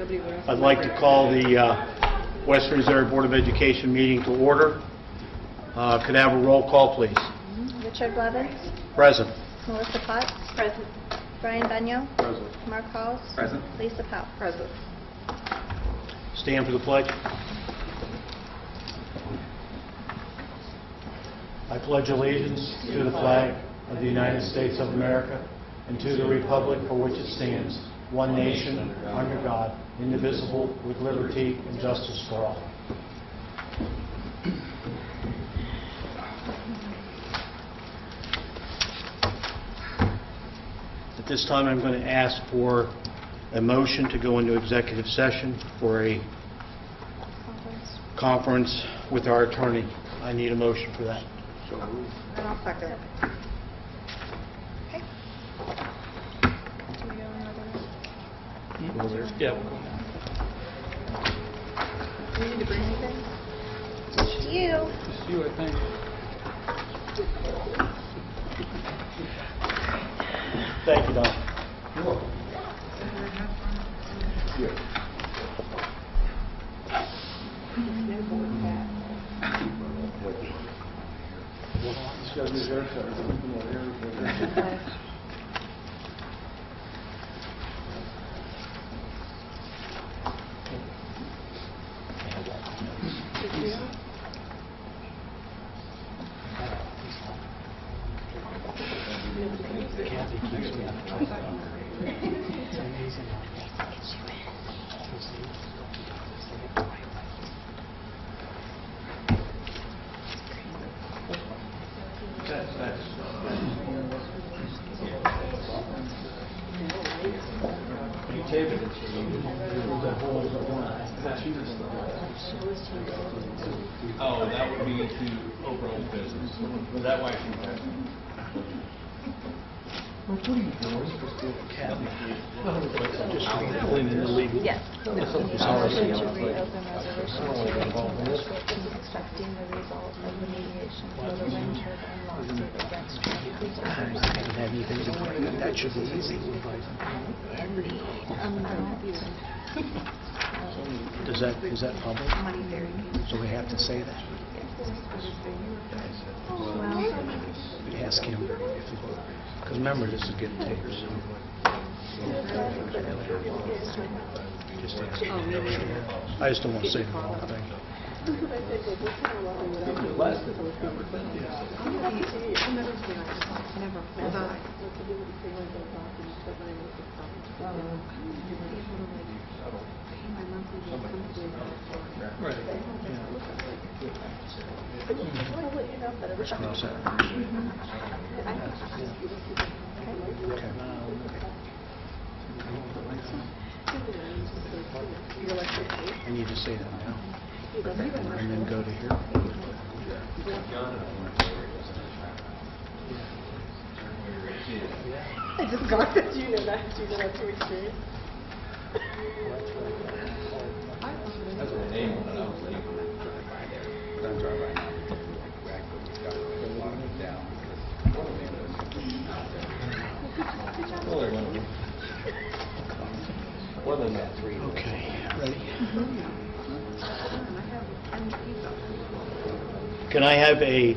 I'd like to call the Western Missouri Board of Education meeting to order. Could I have a roll call, please? Richard Blevins. Present. Melissa Potts. Present. Brian Benyo. Present. Mark Halls. Present. Lisa Powell. Present. Stand for the pledge. I pledge allegiance to the flag of the United States of America and to the republic for which it stands, one nation, under God, indivisible, with liberty and justice for all. At this time, I'm going to ask for a motion to go into executive session for a conference with our attorney. I need a motion for that. And I'll second it. Okay. Do we go another room? Yeah, we'll go now. Do we need to bring anything? Just you. Just you, I think. Thank you, Don. You're welcome. Oh, that would be to over old business. Was that why she left? Yes. To reopen resolution accepting the result of the mediation for the wind turbine lawsuit against That should be easy. Is that public? So we have to say that? Ask him. Because remember, this is getting taped. I just don't want to say the wrong thing. Right. Let's cross that. Okay. I need to say that now. And then go to here. I just got it. Do you know that? Do you know that to experience? That's the name on it. I was leaving. But I'm driving right now. Got to put a lot of it down because Well, they're going to. More than that, three. Okay, ready? Can I have a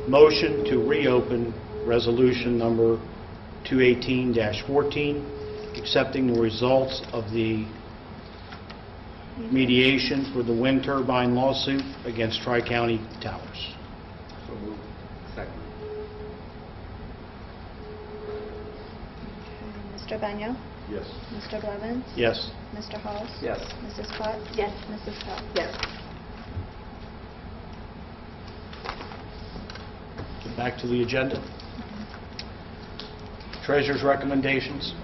motion to reopen resolution number 218-14, accepting the results of the mediation for the wind turbine lawsuit against Tri-County Towers? so move. Second. Mr. Benyo. Yes. Mr. Blevins. Yes. Mr. Halls. Yes. Mrs. Potts. Yes. Mrs. Powell. Yes. Get back to the agenda. Treasurer's recommendations.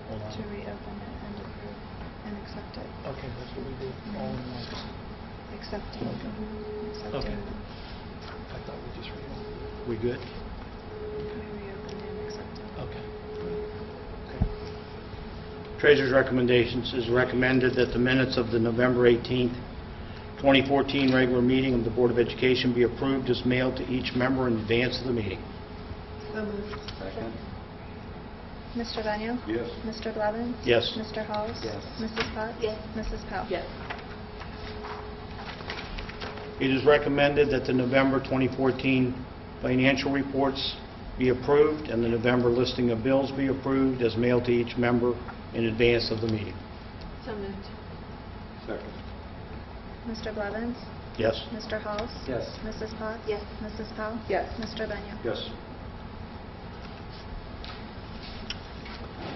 Hold on. To reopen it and approve and accept it. Okay, that's what we do. All in once. Accepting. Accepting. Okay. I thought we just reopened. We good? We reopen and accept it. Okay. Treasurer's recommendations is recommended that the minutes of the November 18th 2014 regular meeting of the Board of Education be approved as mailed to each member in advance of the meeting. So moved. Second. Mr. Benio? Yes. Mr. Blevins? Yes. Mr. Halls? Yes. Mrs. Potts? Yes. Mrs. Powell? Yes. It is recommended that the November 2014 financial reports be approved and the November listing of bills be approved as mailed to each member in advance of the meeting. So moved. Second. Mr. Blevins? Yes. Mr. Halls? Yes. Mrs. Potts? Yes. Mrs. Powell? Yes. Mr. Benio? Yes.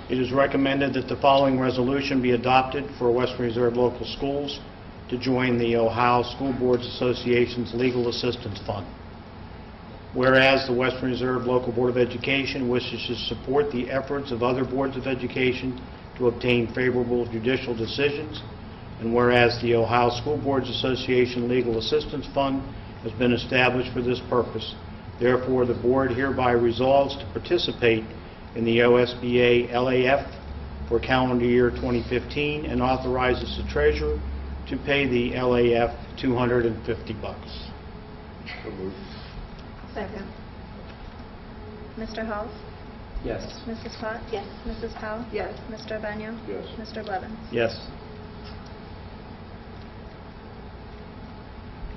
It is recommended that the following resolution be adopted for Western Reserve local schools to join the Ohio School Boards Association's Legal Assistance Fund. Whereas the Western Reserve Local Board of Education wishes to support the efforts of other boards of education to obtain favorable judicial decisions, and whereas the Ohio School Boards Association Legal Assistance Fund has been established for this purpose, therefore the board hereby resolves to participate in the OSBA LAF for calendar year 2015 and authorizes the treasurer to pay the LAF $250. So moved. Second. Mr. Halls? Yes. Mrs. Potts? Yes. Mrs. Powell? Yes. Mr. Benio? Yes. Mr. Blevins? Yes.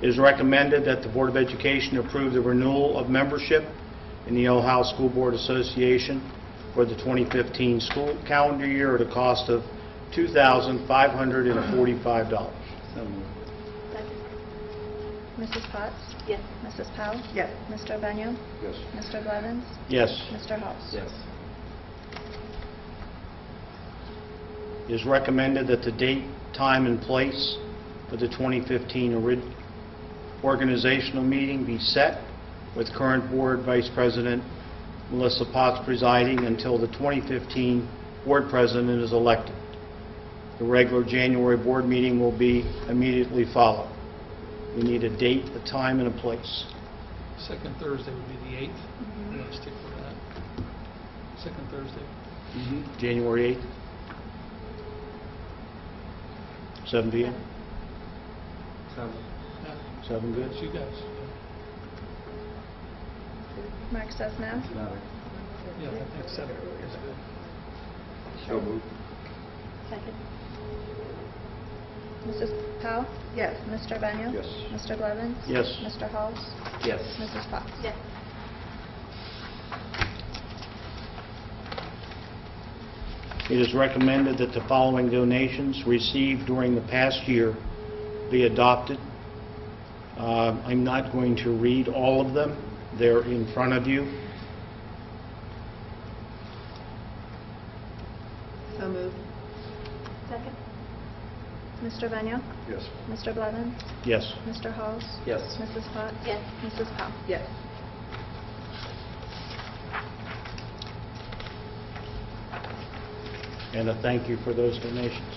It is recommended that the Board of Education approve the renewal of membership in the Ohio School Board Association for the 2015 school calendar year at a cost of $2,545. So moved. Second. Mrs. Potts? Yes. Mrs. Powell? Yes. Mr. Benio? Yes. Mr. Blevins? Yes. Mr. Halls? Yes. It is recommended that the date, time, and place for the 2015 organizational meeting be set with current Board Vice President Melissa Potts presiding until the 2015 Board President is elected. The regular January Board meeting will be immediately followed. We need a date, a time, and a place. Second Thursday would be the 8th. We're going to stick with that. Second Thursday. January 8th? 7 p.m.? 7 good? It's you guys. Mark says no. Yeah, I think 7 is good. So moved. Second. Mrs. Powell? Yes. Mr. Benio? Yes. Mr. Blevins? Yes. Mr. Halls? Yes. Mrs. Potts? Yes. It is recommended that the following donations received during the past year be adopted. I'm not going to read all of them. They're in front of you. So moved. Second. Mr. Benio? Yes. Mr. Blevins? Yes. Mr. Halls? Yes. Mrs. Potts? Yes. Mrs. Powell? Yes. And a thank you for those donations.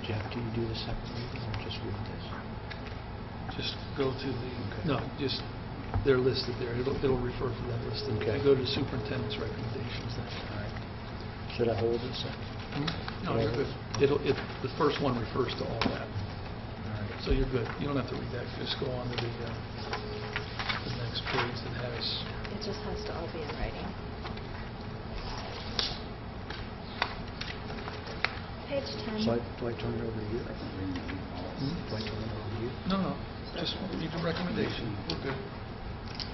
Jeff, do you do the second reading or just read this? Just go to the, no, just, they're listed there. It'll refer to that list. Okay. Go to superintendent's recommendations then. All right. Should I hold this? No, you're good. The first one refers to all that. So you're good. You don't have to read that. Just go on to the next page that has, It just has to all be in writing. Page 10. Do I turn it over to you? Do I turn it over to you? no, just read the recommendation. We're good.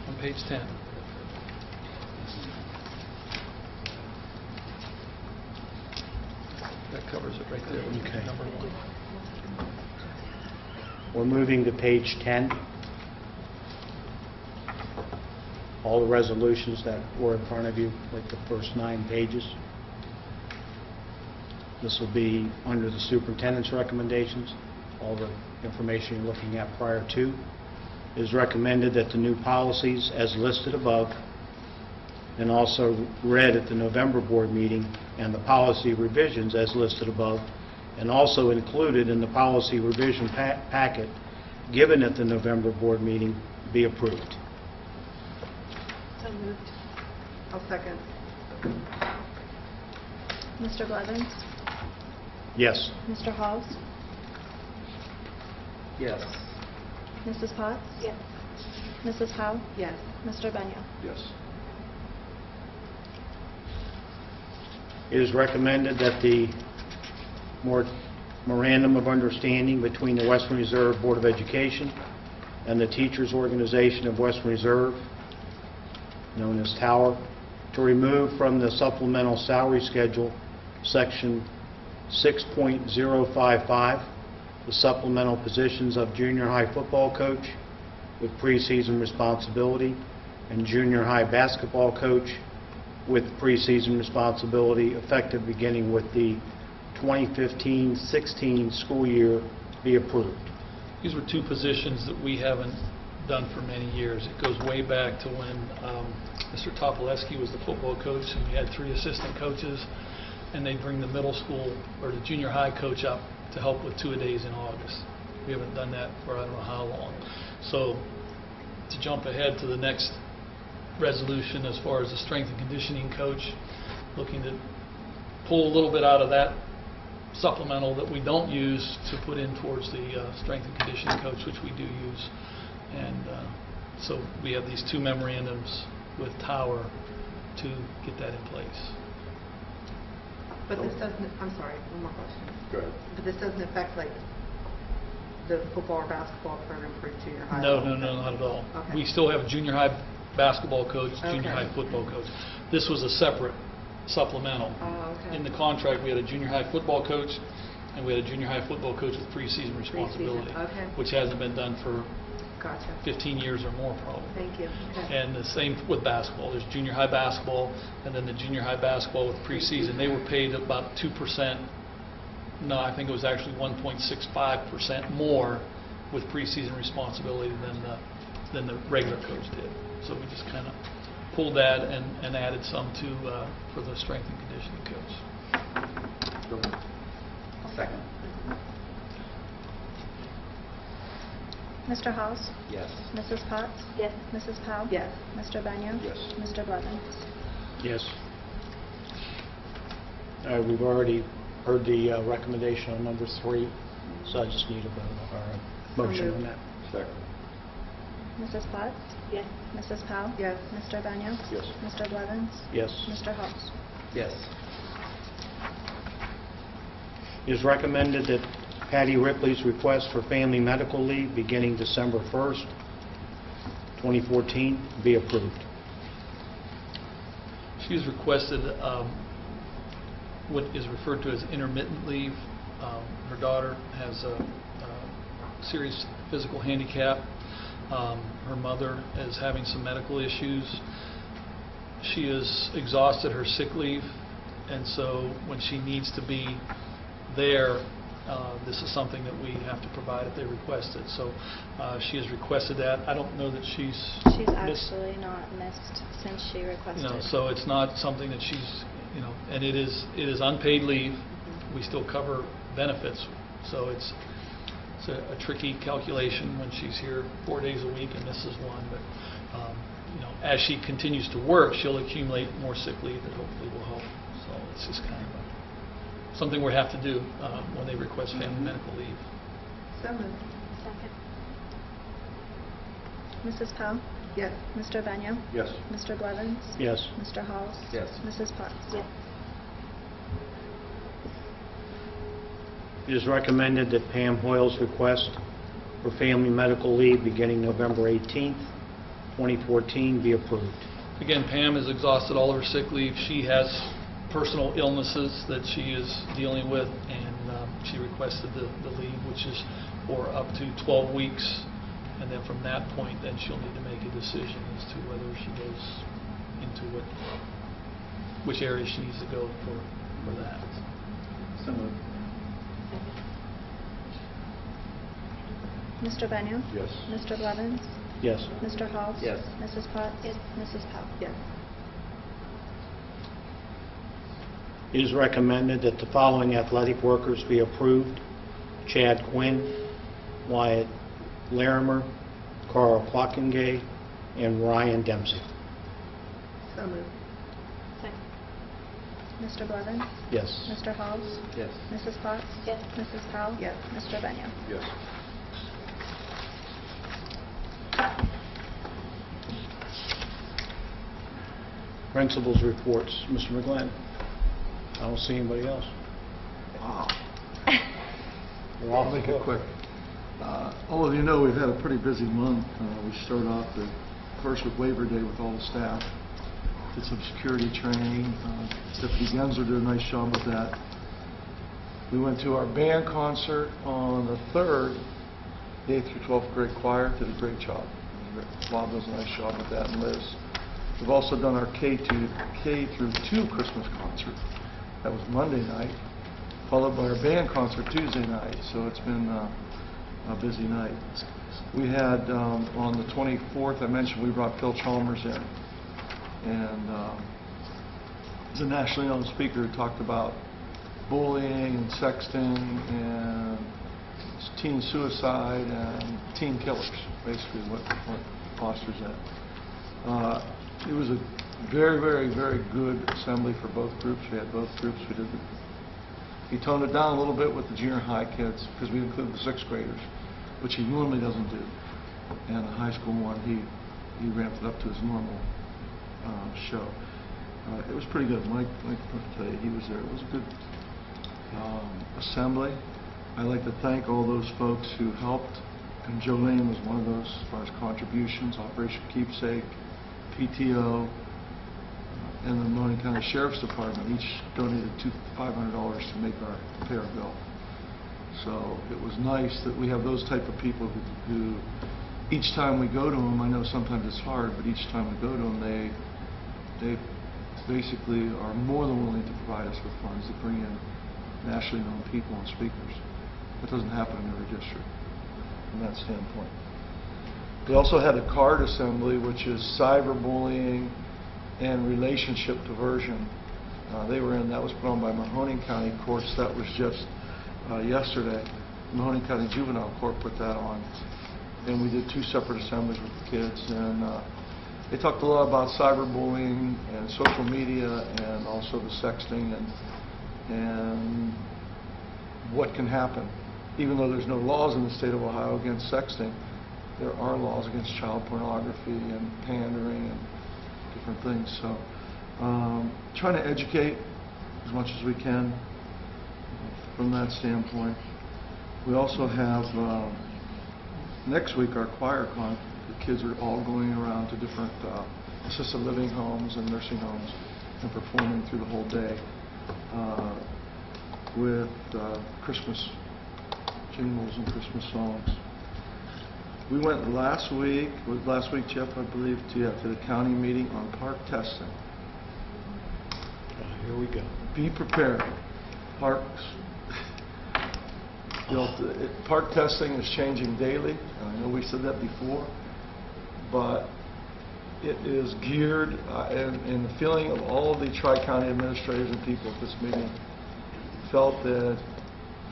On page 10. That covers it right there. Okay. Number 1. We're moving to page 10. All the resolutions that were in front of you, like the first 9 pages. This will be under the superintendent's recommendations, all the information you're looking at prior to. It is recommended that the new policies as listed above and also read at the November board meeting and the policy revisions as listed above and also included in the policy revision packet given at the November board meeting be approved. So moved. I'll second. Mr. Blevins? Yes. Mr. Halls? Yes. Mrs. Potts? Yes. Mrs. Howe? Yes. Mr. Benyo? Yes. It is recommended that the memorandum of understanding between the Western Reserve Board of Education and the Teachers Organization of Western Reserve, known as Tower, to remove from the supplemental salary schedule, Section 6.055, the supplemental positions of junior high football coach with preseason responsibility and junior high basketball coach with preseason responsibility, effective beginning with the 2015-16 school year, be approved. These were two positions that we haven't done for many years. It goes way back to when Mr. Topoleski was the football coach, and we had 3 assistant coaches, and they'd bring the middle school or the junior high coach up to help with 2-a-days in August. We haven't done that for I don't know how long. So to jump ahead to the next resolution as far as the strength and conditioning coach, looking to pull a little bit out of that supplemental that we don't use to put in towards the strength and conditioning coach, which we do use. And so we have these 2 memorandums with Tower to get that in place. But this doesn't, I'm sorry, one more question. Go ahead. But this doesn't affect like the football or basketball program for junior high? No, not at all. Okay. We still have a junior high basketball coach, junior Okay. high football coach. This was a separate supplemental. Oh, okay. In the contract, we had a junior high football coach, and we had a junior high football coach with preseason responsibility, okay. which hasn't been done for Gotcha. 15 years or more, probably. Thank you. Okay. And the same with basketball. There's junior high basketball, and then the junior high basketball with preseason. They were paid about 2%. No, I think it was actually 1.65% more with preseason responsibility than the regular coach did. So we just kind of pulled that and added some to for the strength and conditioning coach. Second. Mr. Halls? Yes. Mrs. Potts? Yes. Mrs. Powell? Yes. Mr. Benyo? Yes. Mr. Blevins? Yes. We've already heard the recommendation on number 3, so I just need a vote or a motion on that. Second. Mrs. Potts? Yes. Mrs. Powell? Yes. Mr. Benyo? Yes. Mr. Blevins? Yes. Mr. Halls? Yes. It is recommended that Patty Ripley's request for family medical leave beginning December 1st, 2014, be approved. She has requested what is referred to as intermittent leave. Her daughter has a serious physical handicap. Her mother is having some medical issues. She has exhausted her sick leave, and so when she needs to be there, this is something that we have to provide if they request it. So she has requested that. I don't know that she's She's actually not missed since she requested. so it's not something that she's, and it is unpaid leave. We still cover benefits, so it's a tricky calculation when she's here 4 days a week and misses one. But as she continues to work, she'll accumulate more sick leave that hopefully will help. So it's just kind of something we have to do when they request family medical leave. So moved. Second. Mrs. Powell? Yes. Mr. Benyo? Yes. Mr. Blevins? Yes. Mr. Halls? Yes. Mrs. Potts? Yes. It is recommended that Pam Hoyle's request for family medical leave beginning November 18th, 2014, be approved. Again, Pam has exhausted all of her sick leave. She has personal illnesses that she is dealing with, and she requested the leave, which is for up to 12 weeks. And then from that point, then she'll need to make a decision as to whether she goes into which area she needs to go for that. So moved. Mr. Benyo? Yes. Mr. Blevins? Yes. Mr. Halls? Yes. Mrs. Potts? Yes. Mrs. Powell? Yes. It is recommended that the following athletic workers be approved: Chad Quinn, Wyatt Larimer, Carl Clockingay, and Ryan Dempsey. So moved. Second. Mr. Blevins? Yes. Mr. Halls? Yes. Mrs. Potts? Yes. Mrs. Powell? Yes. Mr. Benyo? Yes. Principals reports, Mr. McGlynn. I don't see anybody else. Wow. We're off I'll make the it hook. quick. All of you know we've had a pretty busy month. We started off first with Labor Day with all the staff. Did some security training. Deputy Gensler did a nice job with that. We went to our band concert on the 3rd. The 8th through 12th grade choir did a great job. Bob does a nice job with that, and Liz. We've also done our K through 2 Christmas concert. That was Monday night, followed by our band concert Tuesday night. So it's been a busy night. We had on the 24th, I mentioned we brought Phil Chalmers in, and he's a nationally known speaker who talked about bullying and sexting and teen suicide and teen killers, basically what fosters that. It was a very, very, very good assembly for both groups. We had both groups. He toned it down a little bit with the junior high kids because we included the 6th graders, which he normally doesn't do. And the high school one, he ramped it up to his normal show. It was pretty good. Mike he was there. It was a good assembly. I'd like to thank all those folks who helped, and Jolene was one of those as far as contributions, Operation Keepsake, PTO, and the Mahoning County Sheriff's Department each donated $500 to make pay our bill. So it was nice that we have those type of people who each time we go to them, I know sometimes it's hard, but each time we go to them, they basically are more than willing to provide us with funds to bring in nationally known people and speakers. That doesn't happen in every district from that standpoint. We also had a card assembly, which is cyberbullying and relationship diversion. They were in, that was put on by Mahoning County Courts. That was just yesterday. Mahoning County Juvenile Court put that on. And we did 2 separate assemblies with the kids. And they talked a lot about cyberbullying and social media and also the sexting and what can happen. Even though there's no laws in the state of Ohio against sexting, there are laws against child pornography and pandering and different things. So trying to educate as much as we can from that standpoint. We also have next week our choir con. The kids are all going around to different assisted living homes and nursing homes and performing through the whole day with Christmas jingles and Christmas songs. We went last week, Jeff, I believe, to the county meeting on park testing. Here we go. Be prepared. Parks. Park testing is changing daily. I know we said that before, but it is geared, and the feeling of all of the Tri-County administrators and people at this meeting felt that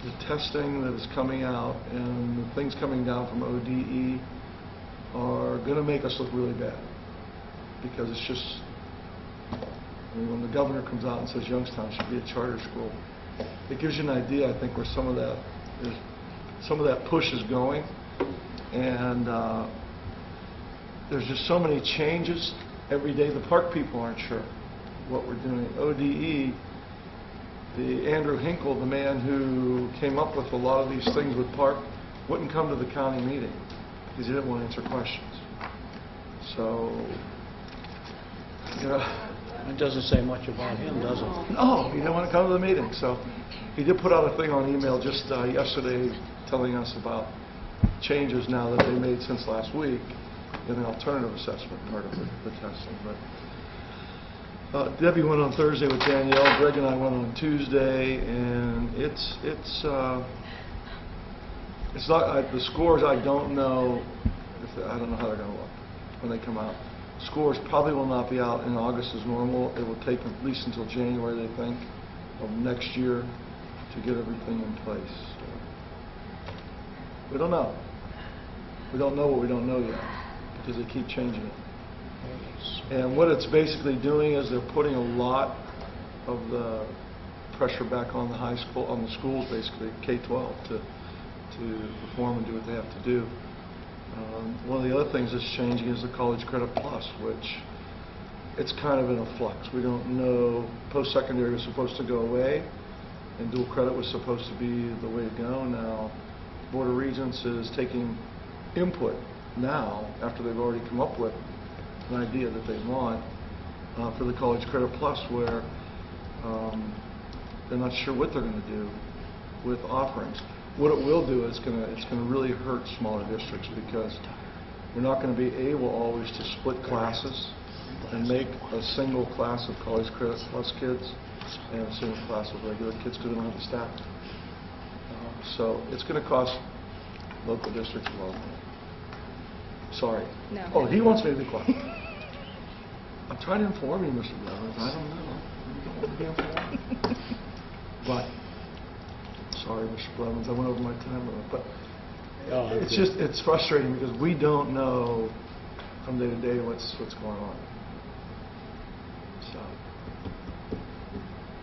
the testing that is coming out and the things coming down from ODE are going to make us look really bad, because it's just, when the governor comes out and says Youngstown should be a charter school, it gives you an idea, I think, where some of that push is going. And there's just so many changes every day. The park people aren't sure what we're doing. ODE, the Andrew Hinkle, the man who came up with a lot of these things with park, wouldn't come to the county meeting because he didn't want to answer questions. So, you know. It doesn't say much about him, does it? No, he didn't want to come to the meeting. So he did put out a thing on email just yesterday telling us about changes now that they made since last week in the alternative assessment part of the testing. But Debbie went on Thursday with Danielle. Greg and I went on Tuesday, and it's not the scores. I don't know I don't know how they're going to look when they come out. Scores probably will not be out in August as normal. It will take at least until January, they think, of next year to get everything in place. So we don't know. We don't know what we don't know yet because they keep changing it. And what it's basically doing is they're putting a lot the pressure back on the high school, on the schools, basically K-12, to perform and do what they have to do. One of the other things that's changing is the College Credit Plus, which it's kind of in a flux. We don't know. Post-secondary was supposed to go away, and dual credit was supposed to be the way to go. Now, Board of Regents is taking input now, after they've already come up with an idea that they want for the College Credit Plus, where they're not sure what they're going to do with offerings. What it will do is it's going to really hurt smaller districts, because we're not going to be able always to split classes and make a single class of College Credit Plus kids and a single class of regular kids, because we don't have the staff. So it's going to cost local districts a lot of money. Sorry. No. Oh, he wants me to be quiet. I'm trying to inform you, Mr. Blevins. I don't know. You don't want to be informed. But, sorry, Mr. Blevins, I went over my time limit. But it's frustrating, because we don't know from day to day what's going on. So,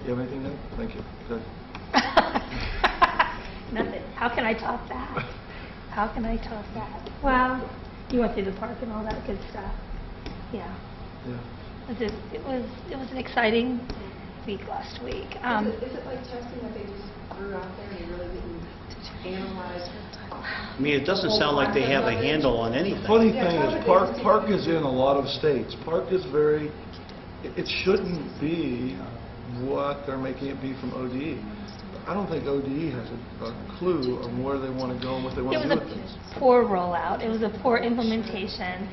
you have anything there? Thank you. Good. Nothing. How can I top that? How can I top that? Well, you went through the park and all that good stuff. Yeah. Yeah. It was an exciting week last week. Is it like testing that they just threw out there and they really didn't analyze? I mean, it doesn't sound like they have a handle on anything. Funny thing is, Park is in a lot of states. Park is very, it shouldn't be what they're making it be from ODE. I don't think ODE has a clue on where they want to go and what they want to do with things. It was a poor rollout. It was a poor implementation.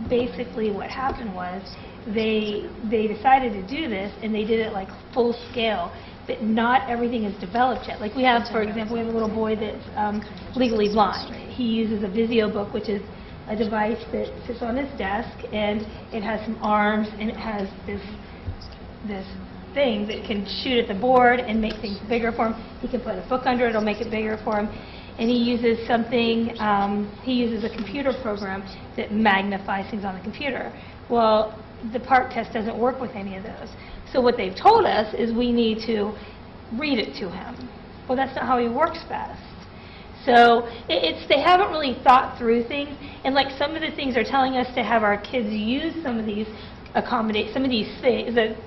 Basically, what happened was they decided to do this, and they did it like full scale, but not everything is developed yet. Like we have, for example, we have a little boy that's legally blind. He uses a VisioBook, which is a device that sits on his desk, and it has some arms, and it has this thing that can shoot at the board and make things bigger for him. He can put a book under it, it'll make it bigger for him. And he uses something, he uses a computer program that magnifies things on the computer. Well, the Park test doesn't work with any of those. So what they've told us is we need to read it to him. Well, that's not how he works best. So they haven't really thought through things. And like some of the things they're telling us to have our kids use some of these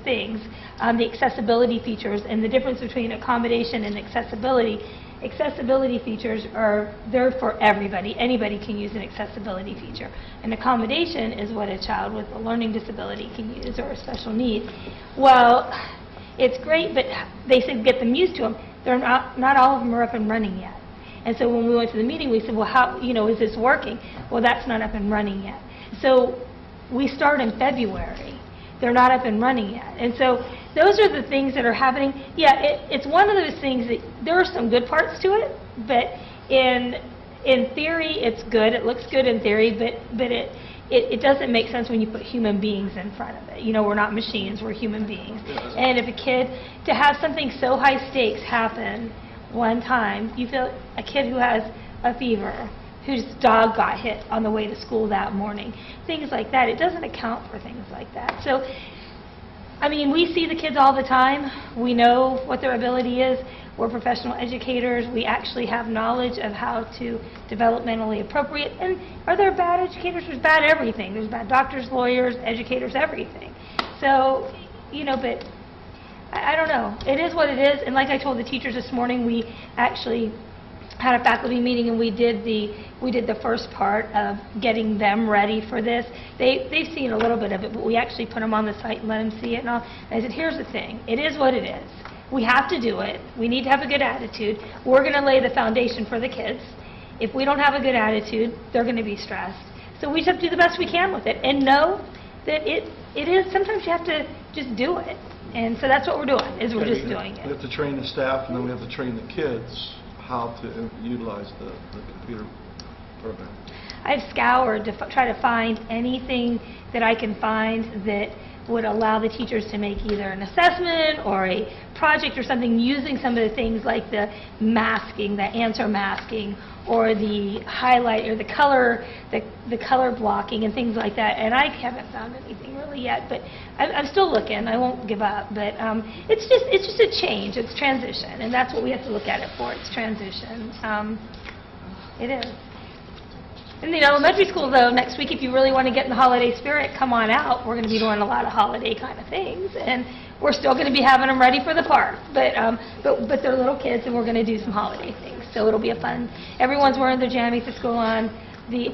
things, the accessibility features, and the difference between accommodation and accessibility. Accessibility features they're for everybody. Anybody can use an accessibility feature. An accommodation is what a child with a learning disability can use, or a special need. Well, it's great, but they said get them used to them. They're not all of them are up and running yet. And so when we went to the meeting, we said, well, how, is this working? Well, that's not up and running yet. So we start in February. They're not up and running yet. And so those are the things that are happening. Yeah, it's one of those things that there are some good parts to it, but in theory it's good. It looks good in theory, but it doesn't make sense when you put human beings in front of it. We're not machines, we're human beings. And if to have something so high stakes happen one time, you feel a kid who has a fever, whose dog got hit on the way to school that morning, things like that. It doesn't account for things like that. So, I mean, we see the kids all the time. We know what their ability is. We're professional educators. We actually have knowledge of how to developmentally appropriate. And are there bad educators? There's bad everything. There's bad doctors, lawyers, educators, everything. So, but I don't know. It is what it is. And like I told the teachers this morning, we actually had a faculty meeting, and we did the first part of getting them ready for this. They've seen a little bit of it, but we actually put them on the site and let them see it and all. And I said, here's the thing. It is what it is. We have to do it. We need to have a good attitude. We're going to lay the foundation for the kids. If we don't have a good attitude, they're going to be stressed. So we just have to do the best we can with it and know that it is, sometimes you have to just do it. And so that's what we're doing, is we're just doing it. We have to train the staff, and then we have to train the kids how to utilize the computer program. I've scoured to try to find anything that I can find that would allow the teachers to make either an assessment or a project or something using some of the things like the masking, the answer masking, or the highlight or the color blocking and things like that. And I haven't found anything really yet, but I'm still looking. I won't give up. But it's just a change. It's transition, and that's what we have to look at it for. It's transition. It is. In the elementary school, though, next week, if you really want to get in the holiday spirit, come on out. We're going to be doing a lot of holiday kind of things, and we're still going to be having them ready for the park. But they're little kids, and we're going to do some holiday things. So it'll be a fun. Everyone's wearing their jammies to school on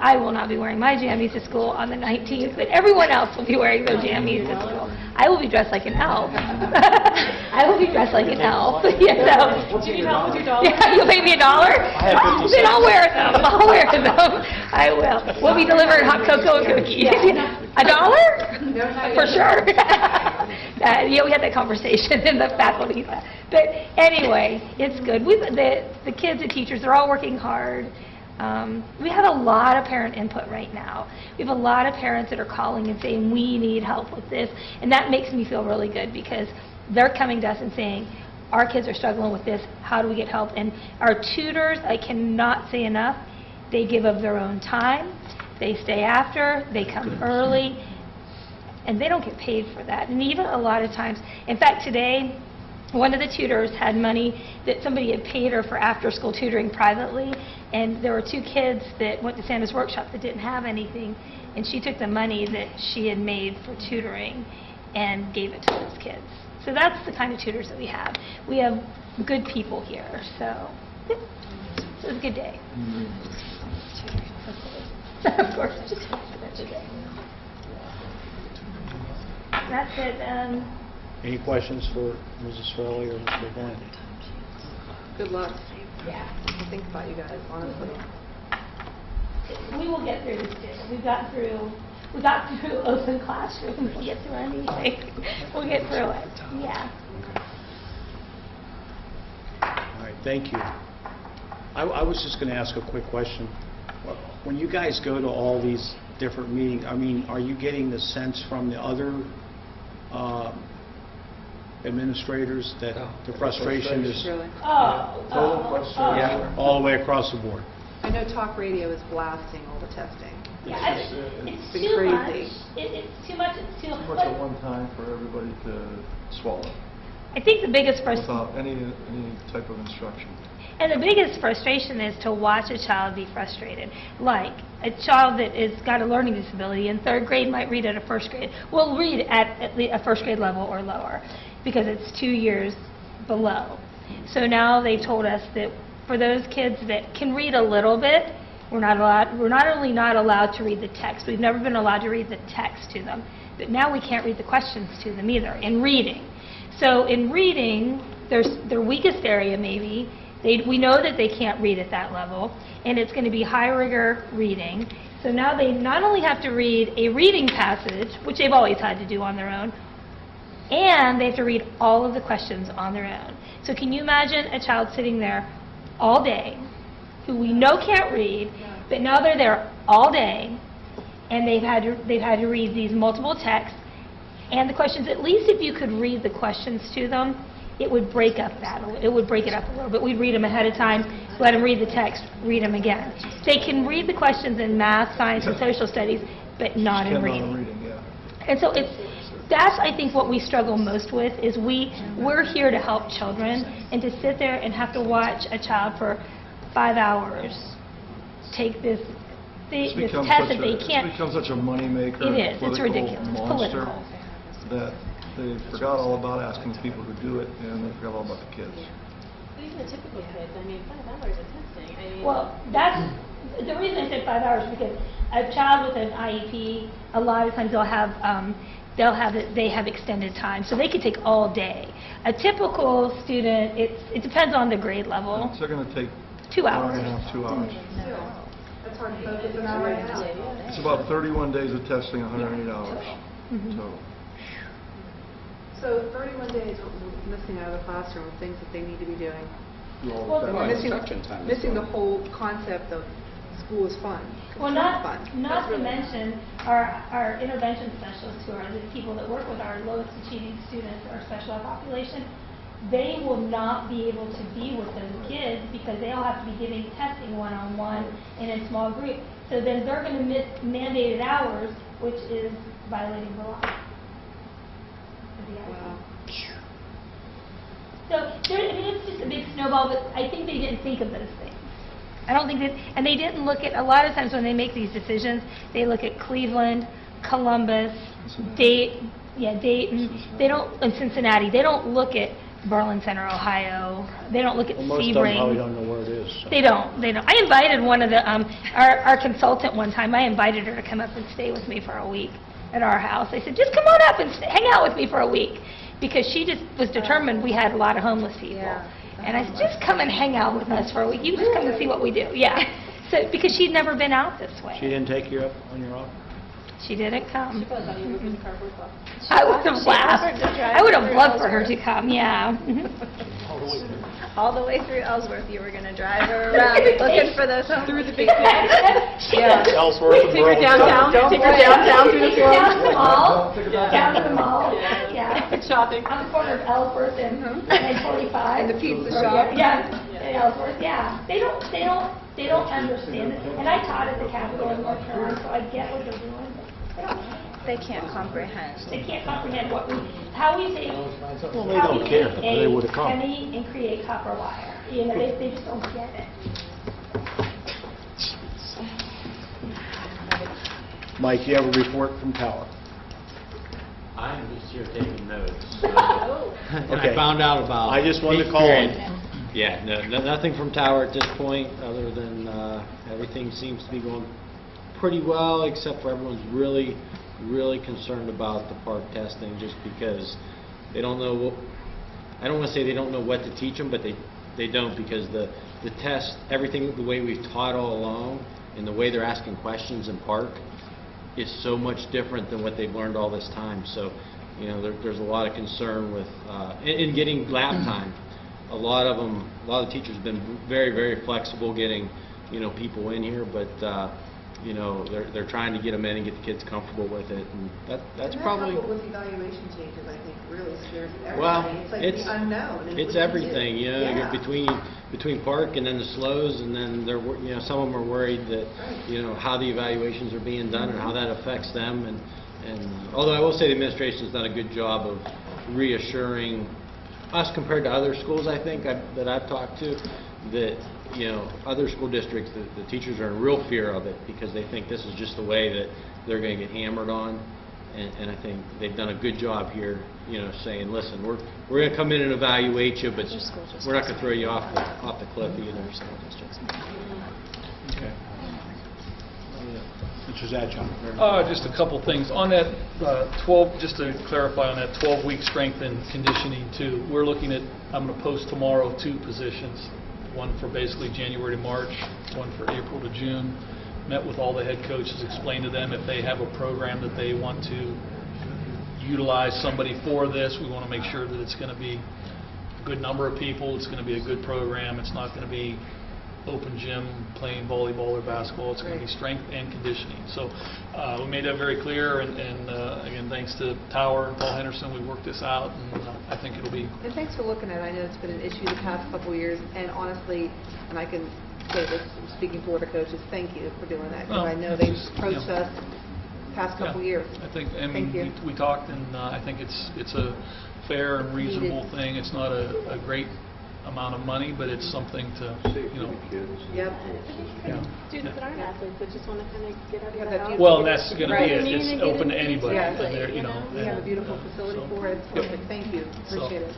I will not be wearing my jammies to school on the 19th, but everyone else will be wearing their jammies to school. I will be dressed like an elf. I will be dressed like an elf. Yeah, so. Do you need help with your dollar? Yeah, you'll pay me $1? Then I'll wear them. I'll wear them. I will. We'll be delivering hot cocoa and cookies. $1? For sure. Yeah, we had that conversation in the faculty. But anyway, it's good. The kids and teachers, they're all working hard. We have a lot of parent input right now. We have a lot of parents that are calling and saying, we need help with this. And that makes me feel really good because they're coming to us and saying, our kids are struggling with this. How do we get help? And our tutors, I cannot say enough, they give of their own time. They stay after. They come early. And they don't get paid for that. And even a lot of times, in fact, today, one of the tutors had money that somebody had paid her for after-school tutoring privately, and there were 2 kids that went to Santa's workshop that didn't have anything, and she took the money that she had made for tutoring and gave it to those kids. So that's the kind of tutors that we have. We have good people here, so it was a good day. Of course, just that's okay. That's it. Any questions for Mrs. Fraley or Mr. Glenn? Good luck. Yeah. I think about you guys, honestly. We will get through this too. We got through open classrooms. We'll get through anything. We'll get through it. Yeah. All right, thank you. I was just going to ask a quick question. When you guys go to all these different meetings, I mean, are you getting the sense from the other administrators that the frustration is Really? yeah, all the way across the board? I know talk radio is blasting all the testing. Yeah, it's been too crazy. much. It's too much. It's too Too much at one time for everybody to swallow I think the biggest frustration. without any type of instruction. And the biggest frustration is to watch a child be frustrated. Like a child that has got a learning disability in 3rd grade might read at a 1st grade. Will read at a 1st grade level or lower because it's 2 years below. So now they've told us that for those kids that can read a little bit, we're not only not allowed to read the text, we've never been allowed to read the text to them, but now we can't read the questions to them either in reading. So in reading, their weakest area maybe. We know that they can't read at that level, and it's going to be high rigor reading. So now they not only have to read a reading passage, which they've always had to do on their own, and they have to read all of the questions on their own. So can you imagine a child sitting there all day, who we know can't read, but now they're there all day, and they've had to read these multiple texts, and the questions, at least if you could read the questions to them, it would break it up a little bit. We'd read them ahead of time, let them read the text, read them again. They can read the questions in math, science, and social studies, but not in reading. And so that's, I think, what we struggle most with is we're here to help children, and to sit there and have to watch a child for 5 hours take this test that they can't. It's become such a moneymaker. It is. It's ridiculous. It's Monster political. that they forgot all about asking people to do it, and they forgot all about the kids. But even the typical kids, I mean, 5 hours of testing. I mean, Well, that's the reason I said 5 hours, because a child with an IEP, a lot of times they have extended time, so they could take all day. A typical student, it depends on the grade level. They're going to take 2 an hour hours. and a half, 2 hours. That's hard to focus an hour right now. It's about 31 days of testing, 108 hours Mhm. total. So 31 days missing out of the classroom of things that they need to be doing. Well, Missing instruction time. missing the whole concept of school is fun. Well, It's fun. not to mention our intervention specialists, who are the people that work with our lowest achieving students or special ed population. They will not be able to be with those kids because they'll have to be giving testing one-on-one and in small group. So then they're going to miss mandated hours, which is violating the law. Wow. So it's just a big snowball, but I think they didn't think of those things. I don't think that, and they didn't look at, a lot of times when they make these decisions, they look at Cleveland, Columbus, Dayton, they don't, and Cincinnati. They don't look at Berlin Center, Ohio. They don't look at Well, most of them probably Sebring. don't know where it is. so. They don't. I invited one of the, our consultant one time, I invited her to come up and stay with me for a week at our house. I said, just come on up and hang out with me for a week. Because she just was determined we had a lot of homeless people. Yeah. And I said, just come and hang out with us for a week. You just come and see what we do. Yeah. So, because she'd never been out this way. She didn't take you up on your offer? She didn't come. She probably thought you were in the cardboard box. I would have She laughed. offered to drive I would have through loved for her to Ellsworth. come, yeah. All the way through Ellsworth, you were gonna drive her around looking for those homeless Through the big people. Yeah. Ellsworth and Take her Burlington. downtown, take her downtown through the Down to the forest. mall, down to the mall, yeah. Shopping. On the corner of Ellsworth and 45. And the pizza shop. Yeah, in Ellsworth, yeah. They don't understand it. And I taught at the Capitol in North Carolina, so I get what they're doing. But they don't. They can't comprehend. They can't comprehend how we take, Well, they how don't we care. take They would've a come. penny and create copper wire. You know, they just don't get it. Mike, you have a report from Tower? I'm just here taking notes. so- Oh. And Okay. I found out about... I just wanted to peak call period. in. Yeah, nothing from Tower at this point, other than everything seems to be going pretty well, except for everyone's really concerned about the park testing, just because they don't know what... I don't want to say they don't know what to teach them, but they don't, because the test, everything, the way we've taught all along, and the way they're asking questions in park, is so much different than what they've learned all this time. So, you know, there's a lot of concern with in getting lab time. A lot of the teachers have been very flexible getting, you know, people in here, but you know, they're trying to get them in and get the kids comfortable with it, and that's probably... coupled with evaluation changes, I think, really scares everybody. Well, It's like it's the unknown. and it's what do you do? everything, you know, Yeah. between park and then the slows, and then you know, some of them are worried that, you know, how the evaluations are being done and how that affects them, and although I will say the administration's done a good job of reassuring us compared to other schools, I think, that I've talked to, that, you know, other school districts, the teachers are in real fear of it because they think this is just the way that they're going to get hammered on. And I think they've done a good job here, you know, saying, listen, we're going to come in and evaluate you, but we're not going to throw you off the cliff either. So Okay. Mr. Zadjon. Just a couple things. On that 12, just to clarify on that 12-week strength and conditioning too, we're looking at, I'm going to post tomorrow 2 positions, one for basically January to March, one for April to June. Met with all the head coaches, explained to them if they have a program that they want to utilize somebody for this, we want to make sure that it's going to be a good number of people, it's going to be a good program, it's not going to be open gym playing volleyball or basketball, it's going to be strength and conditioning. So we made that very clear, and again, thanks to Tower and Paul Henderson, we worked this out, and I think it'll be... And thanks for looking at it. I know it's been an issue the past couple of years, and honestly, and I can say this, speaking for the coaches, thank you for doing that, because Well, I know it's they've just, approached you know, us past couple of Yeah, years. I think, I Thank mean, you. we talked, and I think it's a fair and reasonable Needed. thing. It's not a great amount of money, but it's something to, you know... Yep. Yeah. Students that aren't athletes that just want to kind of get out of Yeah, the that house. beautiful- Well, and that's going to Right. be it. Mean It's and get open to into anybody. Yeah. And they're, you know... We have a and- beautiful facility so- for it. It's perfect. Thank you. Appreciate it.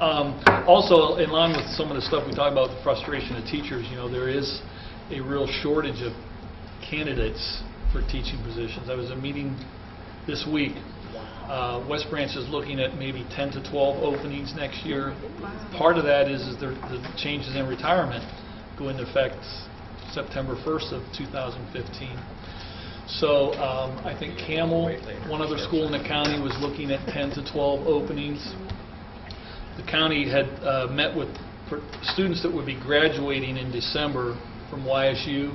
Also, in line with some of the stuff we talked about, the frustration of teachers, you know, there is a real shortage of candidates for teaching positions. I was at a meeting this week. West Branch is looking at maybe 10 to 12 openings next year. Part of that is the changes in retirement go into effect September 1st of 2015. So I think Camel, one other school in the county, was looking at 10 to 12 openings. The county had met with students that would be graduating in December from YSU.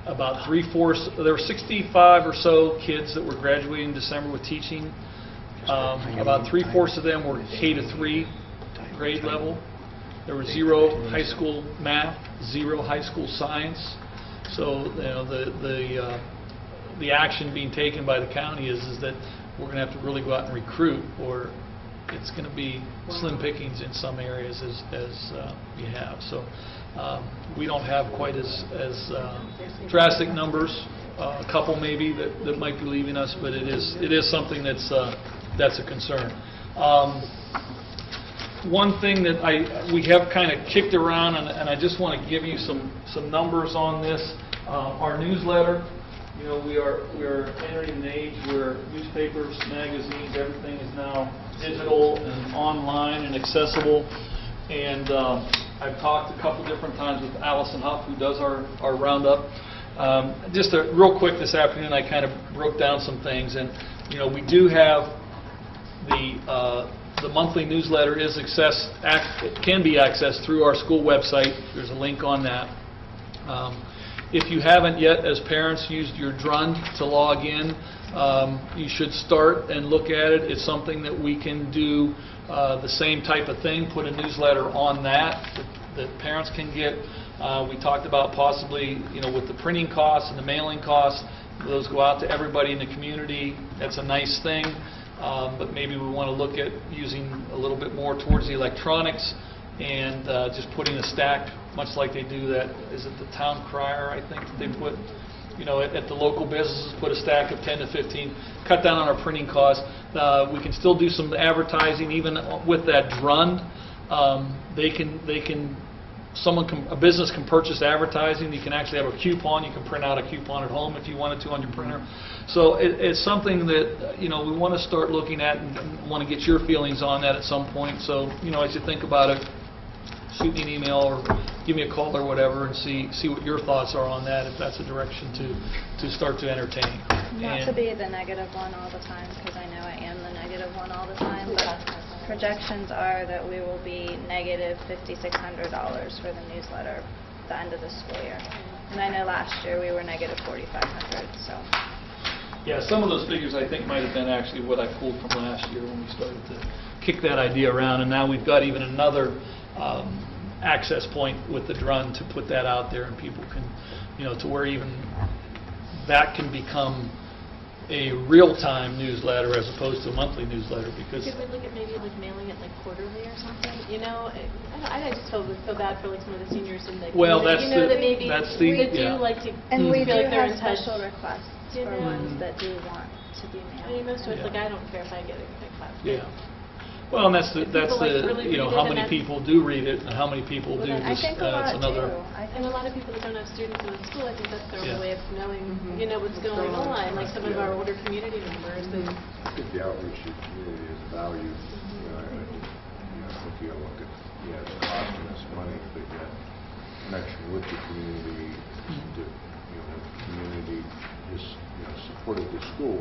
About 3/4, there were 65 or so kids that were graduating in December with teaching. About 3/4 of them were K-3 grade level. There was 0 high school math, 0 high school science. So, you know, the action being taken by the county is that we're going to have to really go out and recruit, or it's going to be slim pickings in some areas as you have. So we don't have quite as drastic numbers. A couple maybe that might be leaving us, but it is something that's a concern. One thing that we have kind of kicked around, and I just want to give you some numbers on this. Our newsletter, you know, we are entering an age where newspapers, magazines, everything is now digital and online and accessible. And I've talked a couple different times with Allison Huff, who does our roundup. Just real quick this afternoon, I kind of broke down some things, and you know, we do have the monthly newsletter can be accessed through our school website. There's a link on that. If you haven't yet, as parents, used your DRUN to log in, you should start and look at it. It's something that we can do the same type of thing, put a newsletter on that parents can get. We talked about possibly, you know, with the printing costs and the mailing costs, those go out to everybody in the community. That's a nice thing. But maybe we want to look at using a little bit more towards the electronics and just putting a stack, much like they do that, is it the town crier, I think, they put, you know, at the local businesses, put a stack of 10 to 15, cut down on our printing costs. We can still do some advertising, even with that DRUN. A business can purchase advertising. You can actually have a coupon. You can print out a coupon at home if you wanted to on your printer. So it's something that, you know, we want to start looking at and want to get your feelings on that at some point. So, you know, as you think about it, shoot me an email or give me a call or whatever and see what your thoughts are on that, if that's a direction to start to entertain. Not to be the negative one all the time, because I know I am the negative one all the time, but projections are that we will be negative $5,600 for the newsletter at the end of the school year. And I know last year we were negative $4,500, so. Yeah, some of those figures I think might have been actually what I pulled from last year when we started to kick that idea around, and now we've got even another access point with the DRUN to put that out there, and people can, you know, to where even that can become a real-time newsletter as opposed to a monthly newsletter. Because could we look at maybe like mailing it like quarterly or something? You know, I just feel bad for like some of the seniors in the well, community. that's the we yeah. do like to and we feel do like they're have in touch. special requests for ones that do want to be mailed. I mean, most of it's Yeah. like I don't care if I get a class. Yeah. Well, and that's the really you know, read how it, many and people do read it and how many people Well, do then I just think a lot it's another. do. And a lot of people that don't have students in the school, I think that's their Yeah. only way of knowing, you know, what's going on. Like some of our older community members. And I think the outreach to the community is valued. You know, I think you gotta look at, it's costing us money to get connection with the community, to, you know, the community is, you know, supported the school,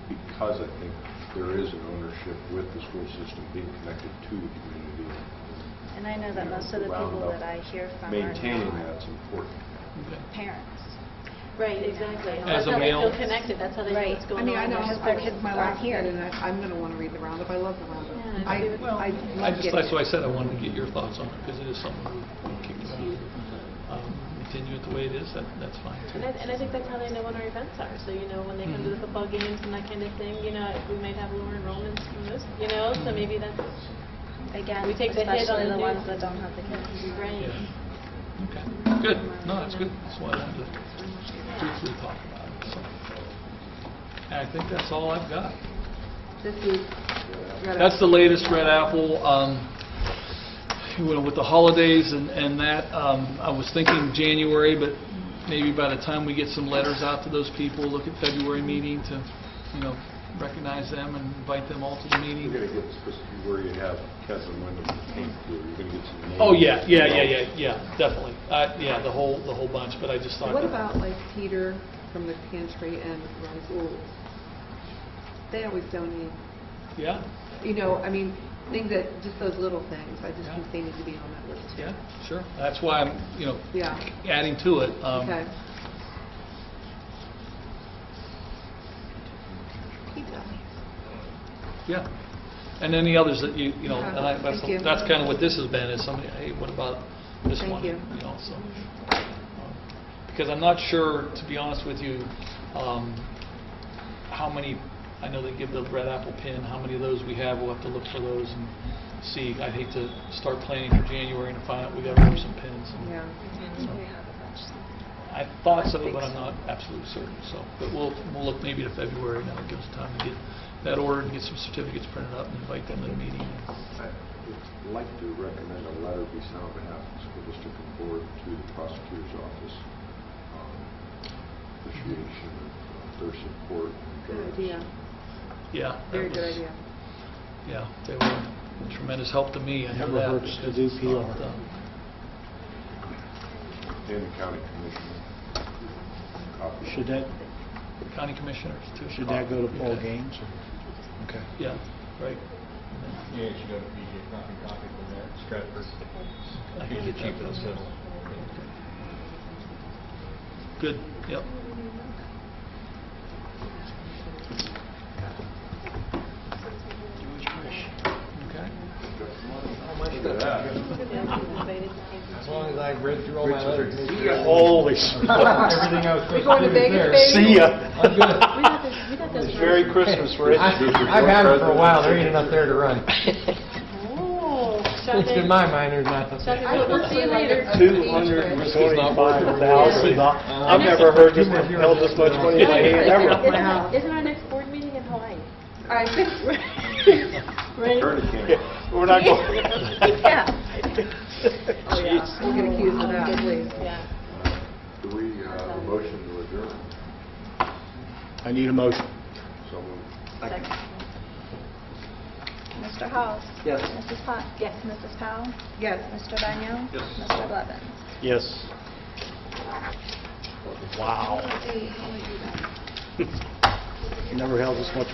because I think there is an ownership with the school system being connected to the community. And I know that most of the people that I hear from maintaining are not that's important. parents. right, exactly. As That's a how they male- feel connected. That's how they know Right. what's going I mean, I on. know in I their have 4 school. kids my last kid, and I'm going to want to read the roundup. I love the roundup. Yeah, I love That's getting why I it. said I wanted to get your thoughts on it, because it is something we kicked around. Continue it the way it is, that's fine too. And I think that's how they know when our events are. So, you know, when they come to the football games and that kind of thing, you know, we might have lower enrollments from those, you know, so maybe that's, Again, We take the hit especially on the the ones news. that don't have the kids. right. Yeah. Okay, good. No, that's good. That's why I wanted to briefly talk about it. So. And I think that's all I've got. This is That's the latest Red Apple. With the holidays and that, I was thinking January, but maybe by the time we get some letters out to those people, look at February meeting to, you know, recognize them and invite them all to the meeting. You're going to get specifically where you have Kevin Wyndham paint through. You're going to get some names. Oh yeah, definitely. Yeah, the whole bunch. But I just thought. What that- about like Peter from the pantry and Wrschool? They always donate. Yeah. You know, I mean, things that, just those little things. I just Yeah. think they need to be on that list too. Yeah, sure. That's why I'm, Yeah. adding to it. Okay. Pizza. Yeah. And then the others that and Okay, thank you. that's kind of what this has been, is somebody, hey, what about this Thank one? you. So. Because I'm not sure, to be honest with you, how many, I know they give the red apple pin, how many of those we have, we'll have to look for those and see. I'd hate to start planning for January and find out we got to order some pins. Yeah. I thought so, but I'm not absolutely certain. So, but we'll look maybe to February. Now it gives us time to get that ordered and get some certificates printed up and invite them to the meeting. I'd like to recommend a letter be sent on behalf of the school district and board to the prosecutor's office. Appreciation of their support and Good guidance. idea. Yeah. that Very good was- idea. Yeah, they were a tremendous help to me. I know Never that. hurts to because do it's not, PR. And the county commissioner. Copy. Should that, County commissioners too. should that go to Paul Okay. Gaines? or- Okay. Yeah, right. Yeah, you should go to PJ Copy from there, Stratford. I He's can the get chief that of the done. civil. Good, yep. Okay. As long as I've read through all my letters. Holy smokes. Everything I was We supposed going to to do is Vegas, there. baby? See ya. I'm good. We got this. Merry Christmas, Rich. I've had them for a while, there ain't enough there to run. Oh, At least in my mind, there's nothing. We'll see you later. $225,000. I've never heard this held this much money in my hand ever. Isn't our next board meeting in Hawaii? I think. Right? Turn the camera. Yeah, we're not going. Yeah. Oh, yeah. We'll get accused of that, please. Yeah. Do we have a motion to adjourn? I need a motion. So moved. Mr. Halls? Yes. Mrs. Potts? Yes. Mrs. Powell? Yes. Mr. Benyo? Yes. Mr. Blevins? Yes. Wow. Never held this much